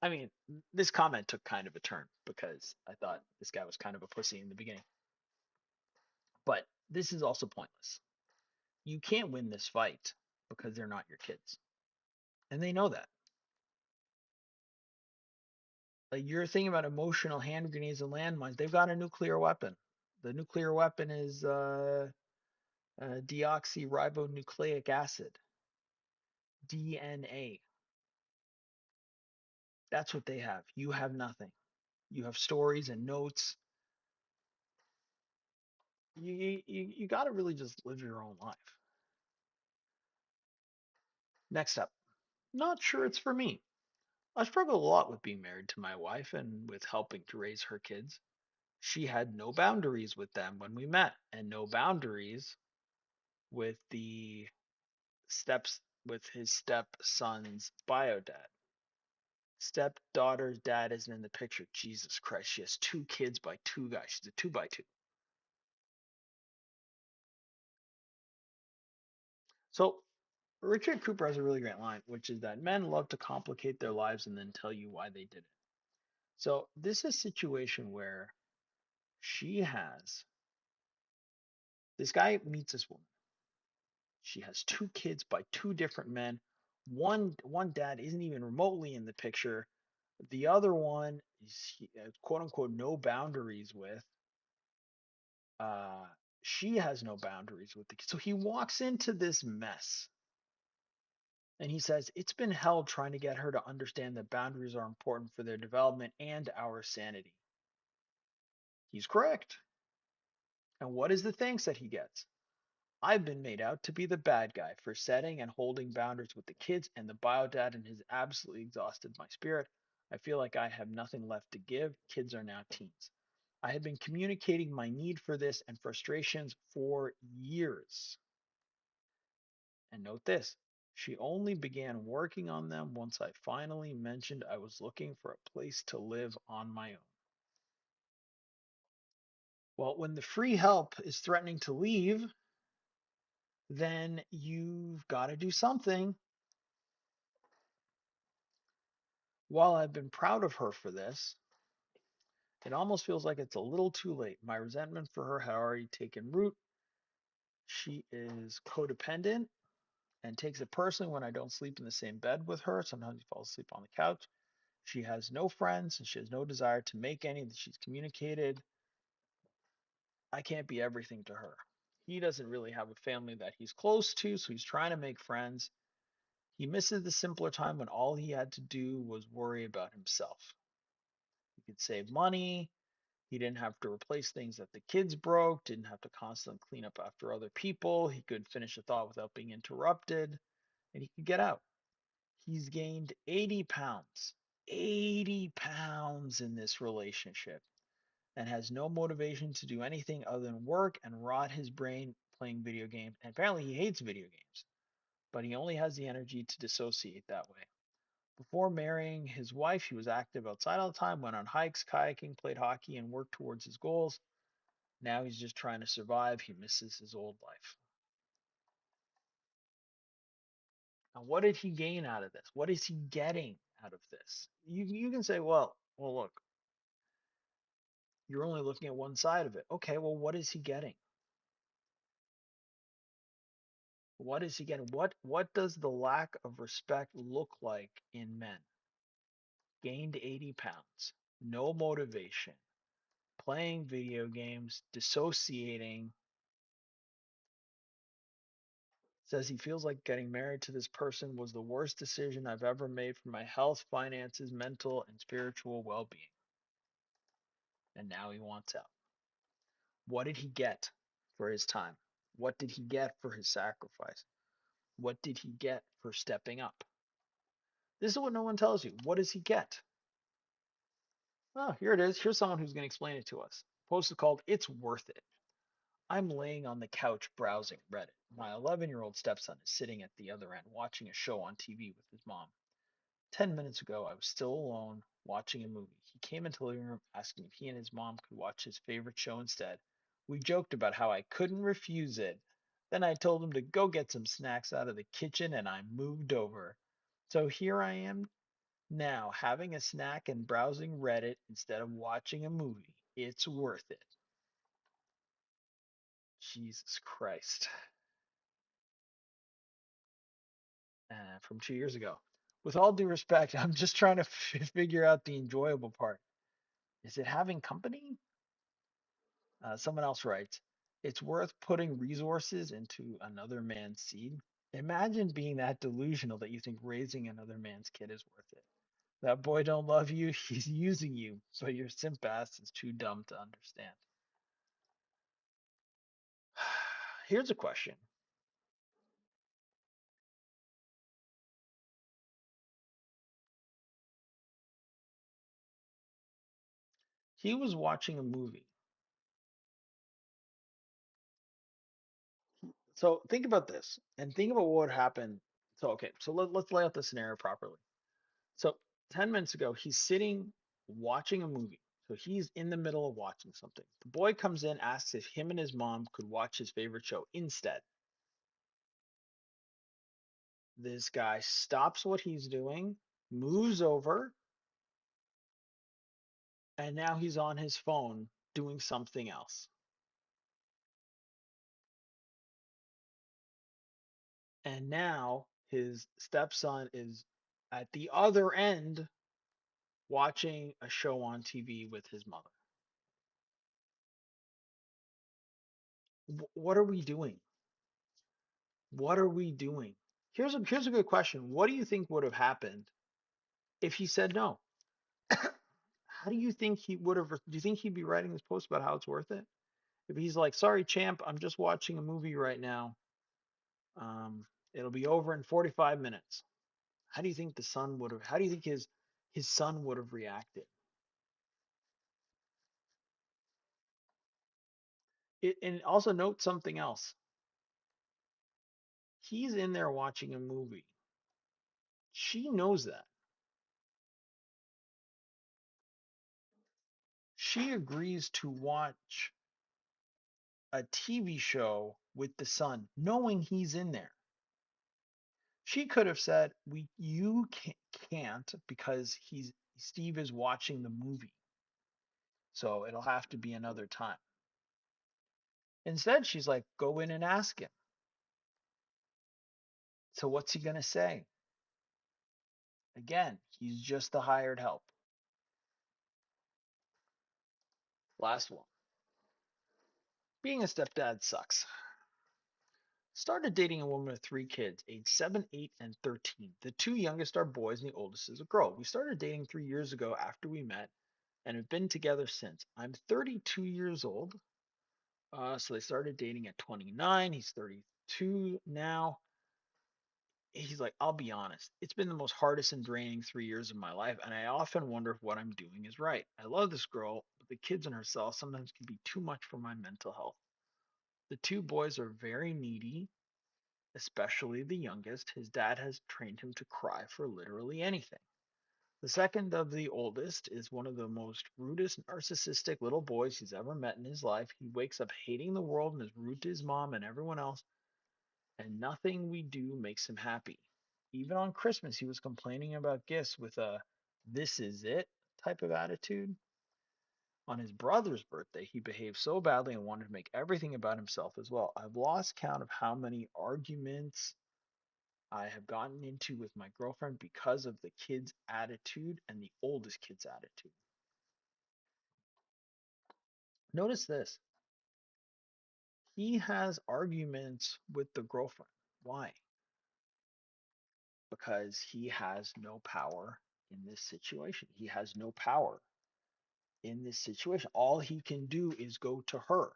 I mean, this comment took kind of a turn because I thought this guy was kind of a pussy in the beginning. But this is also pointless. You can't win this fight because they're not your kids. And they know that. Like you're thinking about emotional hand grenades and landmines, they've got a nuclear weapon. The nuclear weapon is deoxyribonucleic acid, DNA. That's what they have. You have nothing. You have stories and notes. You got to really just live your own life. Next up, not sure it's for me. I struggle a lot with being married to my wife and with helping to raise her kids. She had no boundaries with them when we met, and no boundaries with the steps with his stepson's bio dad. Stepdaughter's dad isn't in the picture. Jesus Christ, she has two kids by two guys. She's a two by two. So Richard Cooper has a really great line, which is that men love to complicate their lives and then tell you why they did it. So this is a situation where she has this guy meets this woman. She has two kids by two different men. One dad isn't even remotely in the picture. The other one is quote unquote no boundaries with. Uh, she has no boundaries with the kids. So he walks into this mess and he says it's been hell trying to get her to understand that boundaries are important for their development and our sanity. He's correct. And what is the thanks that he gets? I've been made out to be the bad guy for setting and holding boundaries with the kids, and the bio dad and has absolutely exhausted my spirit. I feel like I have nothing left to give. Kids are now teens. I had been communicating my need for this and frustrations for years. And note this, she only began working on them once I finally mentioned I was looking for a place to live on my own. Well, when the free help is threatening to leave, then you've got to do something. While I've been proud of her for this, it almost feels like it's a little too late. My resentment for her had already taken root. She is codependent and takes it personally when I don't sleep in the same bed with her. Sometimes she falls asleep on the couch. She has no friends and she has no desire to make any that she's communicated. I can't be everything to her. He doesn't really have a family that he's close to, so he's trying to make friends. He misses the simpler time when all he had to do was worry about himself. He could save money. He didn't have to replace things that the kids broke, didn't have to constantly clean up after other people. He could finish a thought without being interrupted, and he could get out. He's gained 80 pounds. 80 pounds in this relationship and has no motivation to do anything other than work and rot his brain playing video games. And apparently he hates video games, but he only has the energy to dissociate that way. Before marrying his wife, he was active outside all the time, went on hikes, kayaking, played hockey, and worked towards his goals. Now he's just trying to survive. He misses his old life. Now, what did he gain out of this? What is he getting out of this? You can say, well, look, you're only looking at one side of it. Okay, well, what is he getting? What is he getting? What does the lack of respect look like in men? Gained 80 pounds, no motivation, playing video games, dissociating. Says he feels like getting married to this person was the worst decision I've ever made for my health, finances, mental, and spiritual well being. And now he wants out. What did he get for his time? What did he get for his sacrifice? What did he get for stepping up? This is what no one tells you. What does he get? Oh, here it is. Here's someone who's going to explain it to us. Post is called It's Worth It. I'm laying on the couch browsing Reddit. My 11-year-old stepson is sitting at the other end watching a show on TV with his mom. 10 minutes ago, I was still alone watching a movie. He came into the living room asking if he and his mom could watch his favorite show instead. We joked about how I couldn't refuse it. Then I told him to go get some snacks out of the kitchen and I moved over. So here I am now, having a snack and browsing Reddit instead of watching a movie. It's worth it. Jesus Christ. From 2 years ago. With all due respect, I'm just trying to figure out the enjoyable part. Is it having company? Someone else writes, it's worth putting resources into another man's seed. Imagine being that delusional that you think raising another man's kid is worth it. That boy don't love you, he's using you, but your simp ass is too dumb to understand. Here's a question. He was watching a movie. So think about this and think about what happened. So, okay, so let's lay out the scenario properly. So 10 minutes ago, he's sitting watching a movie. So he's in the middle of watching something. The boy comes in, asks if him and his mom could watch his favorite show instead. This guy stops what he's doing, moves over, and now he's on his phone doing something else. And now his stepson is at the other end watching a show on TV with his mother. What are we doing? What are we doing? Here's a good question. What do you think would have happened if he said no? How do you think he would have? Do you think he'd be writing this post about how it's worth it? If he's like, "Sorry, champ, I'm just watching a movie right now. Um, it'll be over in 45 minutes." How do you think the son would have? How do you think his son would have reacted? And also note something else. He's in there watching a movie. She knows that. She agrees to watch a TV show with the son, knowing he's in there. She could have said, "We you can't because he's Steve is watching the movie, so it'll have to be another time." Instead, she's like, "Go in and ask him." So what's he gonna say? Again, he's just the hired help. Last one. Being a stepdad sucks. Started dating a woman with 3 kids, aged 7, 8, and 13. The two youngest are boys and the oldest is a girl. We started dating 3 years ago after we met and have been together since. I'm 32 years old. So they started dating at 29. He's 32 now. he's like, I'll be honest, it's been the most hardest and draining 3 years of my life, and I often wonder if what I'm doing is right. I love this girl, but the kids and herself sometimes can be too much for my mental health. The two boys are very needy, especially the youngest. His dad has trained him to cry for literally anything. The second of the oldest is one of the most rudest, narcissistic little boys he's ever met in his life. He wakes up hating the world and is rude to his mom and everyone else, and nothing we do makes him happy. Even on Christmas, he was complaining about gifts with a "this is it" type of attitude. On his brother's birthday, he behaved so badly and wanted to make everything about himself as well. I've lost count of how many arguments I have gotten into with my girlfriend because of the kid's attitude and the oldest kid's attitude. Notice this. He has arguments with the girlfriend. Why? Because he has no power in this situation. He has no power in this situation. All he can do is go to her.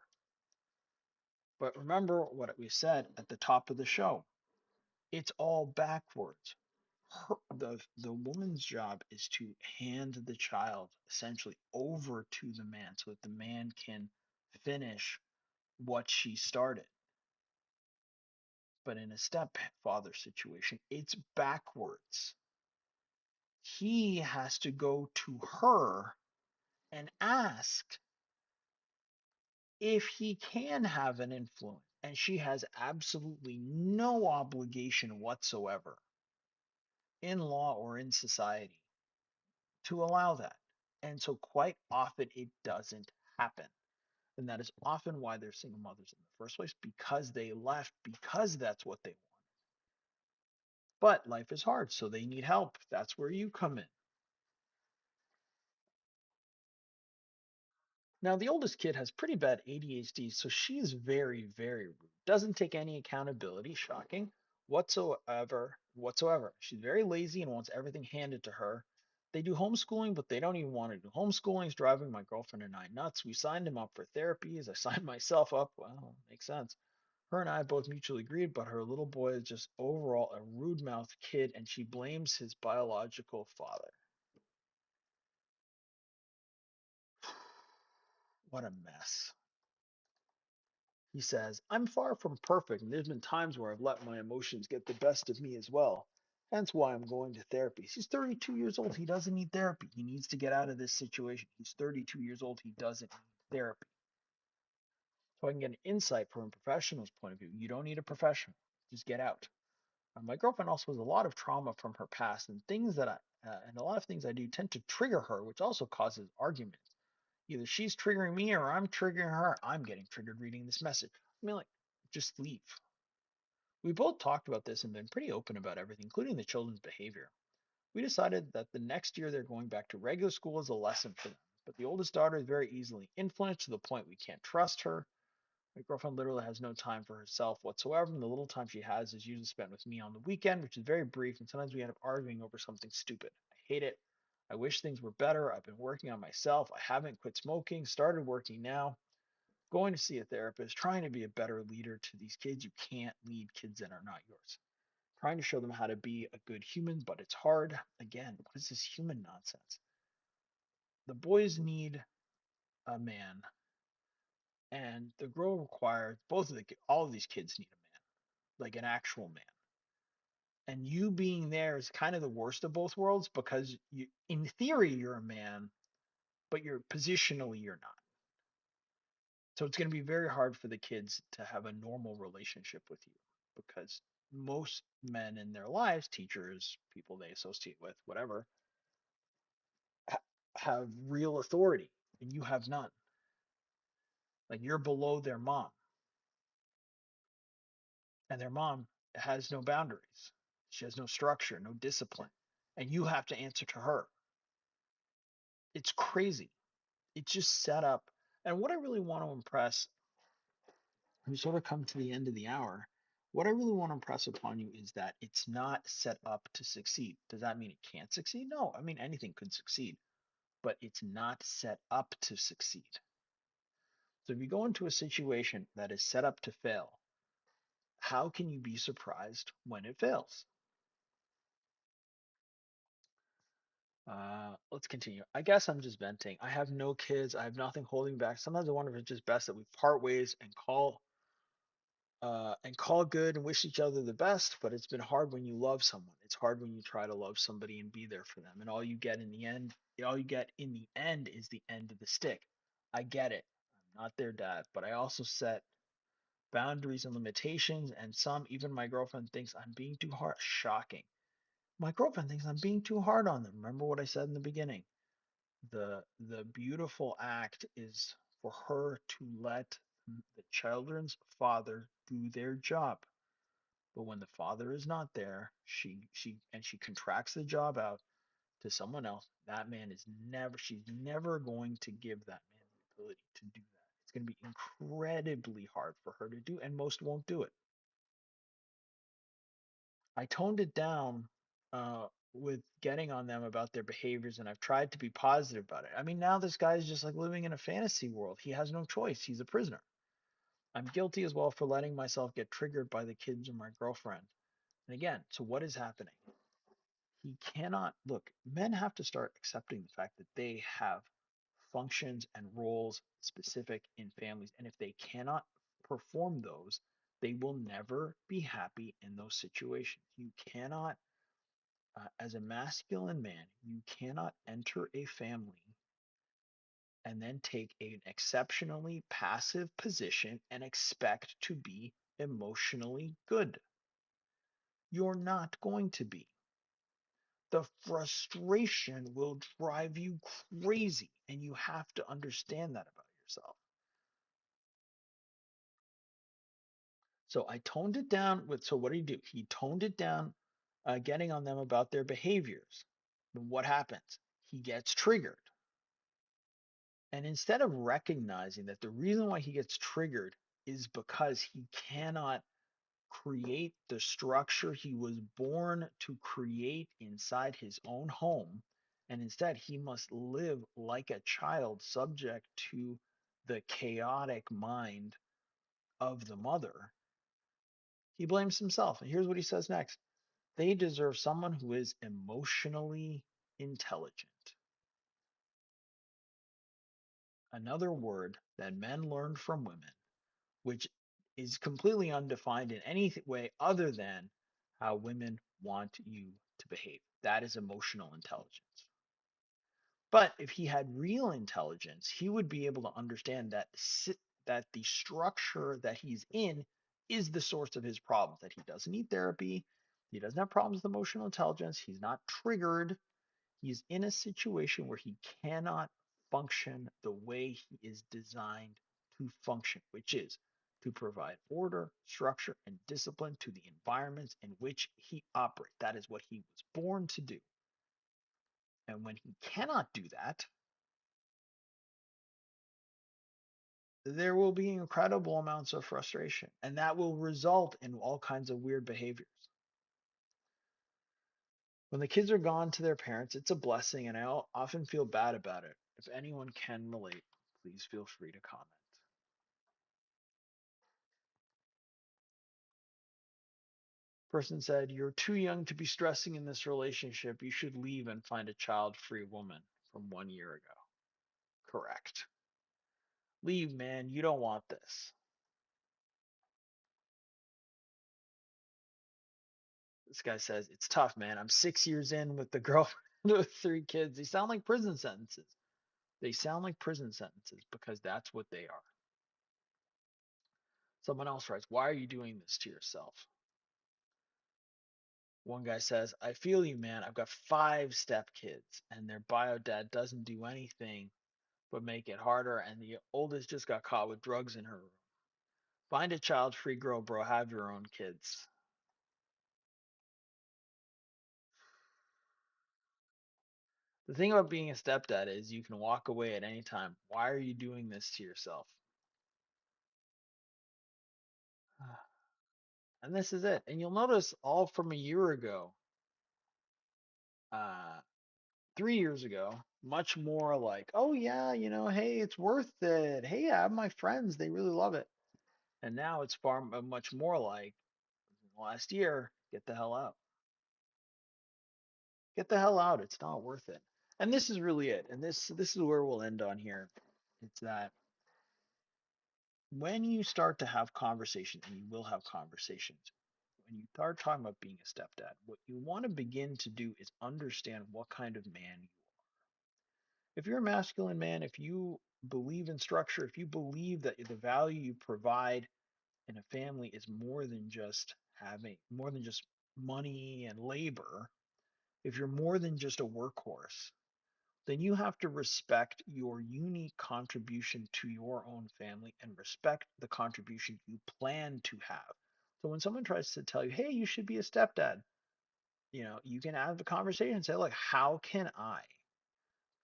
But remember what we said at the top of the show. It's all backwards. The woman's job is to hand the child essentially over to the man so that the man can finish what she started. But in a stepfather situation, it's backwards. He has to go to her and ask if he can have an influence. And she has absolutely no obligation whatsoever in law or in society to allow that. And so, quite often, it doesn't happen. And that is often why they're single mothers in the first place, because they left because that's what they want. But life is hard, so they need help. That's where you come in. Now, the oldest kid has pretty bad ADHD, so she's very, very rude. Doesn't take any accountability, shocking, whatsoever. She's very lazy and wants everything handed to her. They do homeschooling, but they don't even want to do homeschooling. Is driving my girlfriend and I nuts. We signed him up for therapy as I signed myself up. Well, makes sense. Her and I both mutually agreed, but her little boy is just overall a rude mouthed kid, and she blames his biological father. What a mess. He says, I'm far from perfect, and there's been times where I've let my emotions get the best of me as well. Hence why I'm going to therapy. He's 32 years old. He doesn't need therapy. He needs to get out of this situation. He's 32 years old. He doesn't need therapy. So I can get an insight from a professional's point of view. You don't need a professional. Just get out. My girlfriend also has a lot of trauma from her past, and and a lot of things I do tend to trigger her, which also causes arguments. Either she's triggering me or I'm triggering her. I'm getting triggered reading this message. I mean, like, just leave. We both talked about this and been pretty open about everything, including the children's behavior. We decided that the next year they're going back to regular school as a lesson for them. But the oldest daughter is very easily influenced to the point we can't trust her. My girlfriend literally has no time for herself whatsoever, and the little time she has is usually spent with me on the weekend, which is very brief, and sometimes we end up arguing over something stupid. I hate it. I wish things were better. I've been working on myself. I haven't quit smoking, started working now, going to see a therapist, trying to be a better leader to these kids. You can't lead kids that are not yours. Trying to show them how to be a good human, but it's hard. Again, what is this human nonsense? The boys need a man, and the girl requires all of these kids need a man, like an actual man. And you being there is kind of the worst of both worlds because in theory, you're a man, but positionally, you're not. So it's going to be very hard for the kids to have a normal relationship with you because most men in their lives, teachers, people they associate with, whatever, ha- have real authority and you have none. Like you're below their mom, and their mom has no boundaries. She has no structure, no discipline, and you have to answer to her. It's crazy. It's just set up. And what I really want to impress, we sort of come to the end of the hour. What I really want to impress upon you is that it's not set up to succeed. Does that mean it can't succeed? No, I mean anything could succeed, but it's not set up to succeed. So if you go into a situation that is set up to fail, how can you be surprised when it fails? Let's continue. I guess I'm just venting. I have no kids. I have nothing holding back. Sometimes I wonder if it's just best that we part ways and call good and wish each other the best. But it's been hard when you love someone. It's hard when you try to love somebody and be there for them. And all you get in the end is the end of the stick. I get it. I'm not their dad, but I also set boundaries and limitations. And even my girlfriend thinks I'm being too hard. Shocking. My girlfriend thinks I'm being too hard on them. Remember what I said in the beginning? The beautiful act is for her to let the children's father do their job. But when the father is not there, she contracts the job out to someone else. That man is never she's never going to give that man the ability to do that. It's going to be incredibly hard for her to do, and most won't do it. I toned it down with getting on them about their behaviors, and I've tried to be positive about it. I mean, now this guy's just like living in a fantasy world. He has no choice. He's a prisoner. I'm guilty as well for letting myself get triggered by the kids or my girlfriend. And again, so what is happening? He cannot look, men have to start accepting the fact that they have functions and roles specific in families. And if they cannot perform those, they will never be happy in those situations. You cannot as a masculine man, you cannot enter a family and then take an exceptionally passive position and expect to be emotionally good. You're not going to be. The frustration will drive you crazy, and you have to understand that about yourself. So I toned it down so what did he do? He toned it down, getting on them about their behaviors. And what happens? He gets triggered. And instead of recognizing that the reason why he gets triggered is because he cannot create the structure he was born to create inside his own home, and instead he must live like a child subject to the chaotic mind of the mother, he blames himself. And here's what he says next: they deserve someone who is emotionally intelligent. Another word that men learned from women which is completely undefined in any way other than how women want you to behave. That is emotional intelligence. But if he had real intelligence, he would be able to understand that the structure that he's in is the source of his problems. That he doesn't need therapy, he doesn't have problems with emotional intelligence, he's not triggered, he's in a situation where he cannot function the way he is designed to function, which is to provide order, structure, and discipline to the environments in which he operates. That is what he was born to do. And when he cannot do that, there will be incredible amounts of frustration, and that will result in all kinds of weird behaviors. When the kids are gone to their parents, it's a blessing, and I often feel bad about it. If anyone can relate, please feel free to comment. Person said, "You're too young to be stressing in this relationship. You should leave and find a child free woman," from 1 year ago. Correct. Leave, man. You don't want this. This guy says, "It's tough, man. I'm 6 years in with the girlfriend with 3 kids." They sound like prison sentences. They sound like prison sentences because that's what they are. Someone else writes, "Why are you doing this to yourself?" One guy says, "I feel you, man. I've got 5 step kids, and their bio dad doesn't do anything but make it harder, and the oldest just got caught with drugs in her room. Find a child-free girl, bro. Have your own kids." The thing about being a stepdad is you can walk away at any time. Why are you doing this to yourself? And this is it. And you'll notice all from a year ago, uh, 3 years ago, much more like, oh yeah, hey, it's worth it. Hey, I have my friends, they really love it. And now it's much more like last year, get the hell out. Get the hell out. It's not worth it. And this is really it. And this is where we'll end on here. It's that when you start to have conversations, and you will have conversations, when you start talking about being a stepdad, what you want to begin to do is understand what kind of man you are. If you're a masculine man, if you believe in structure, if you believe that the value you provide in a family is more than just money and labor, if you're more than just a workhorse, then you have to respect your unique contribution to your own family and respect the contribution you plan to have. So when someone tries to tell you, hey, you should be a stepdad, you can have the conversation and say, look, how can I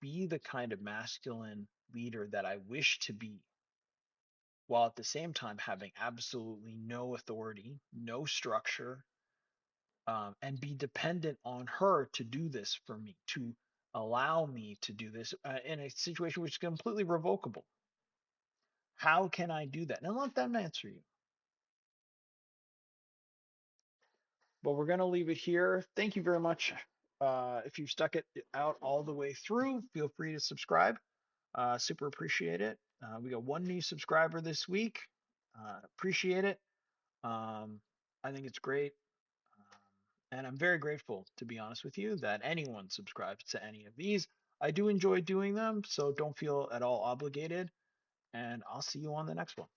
be the kind of masculine leader that I wish to be, while at the same time having absolutely no authority, no structure, and be dependent on her to do this for me, to allow me to do this in a situation which is completely revocable. How can I do that? And let them answer you. But we're going to leave it here. Thank you very much. If you've stuck it out all the way through, feel free to subscribe. Super appreciate it. We got one new subscriber this week. Appreciate it. I think it's great. And I'm very grateful, to be honest with you, that anyone subscribes to any of these. I do enjoy doing them, so don't feel at all obligated. And I'll see you on the next one.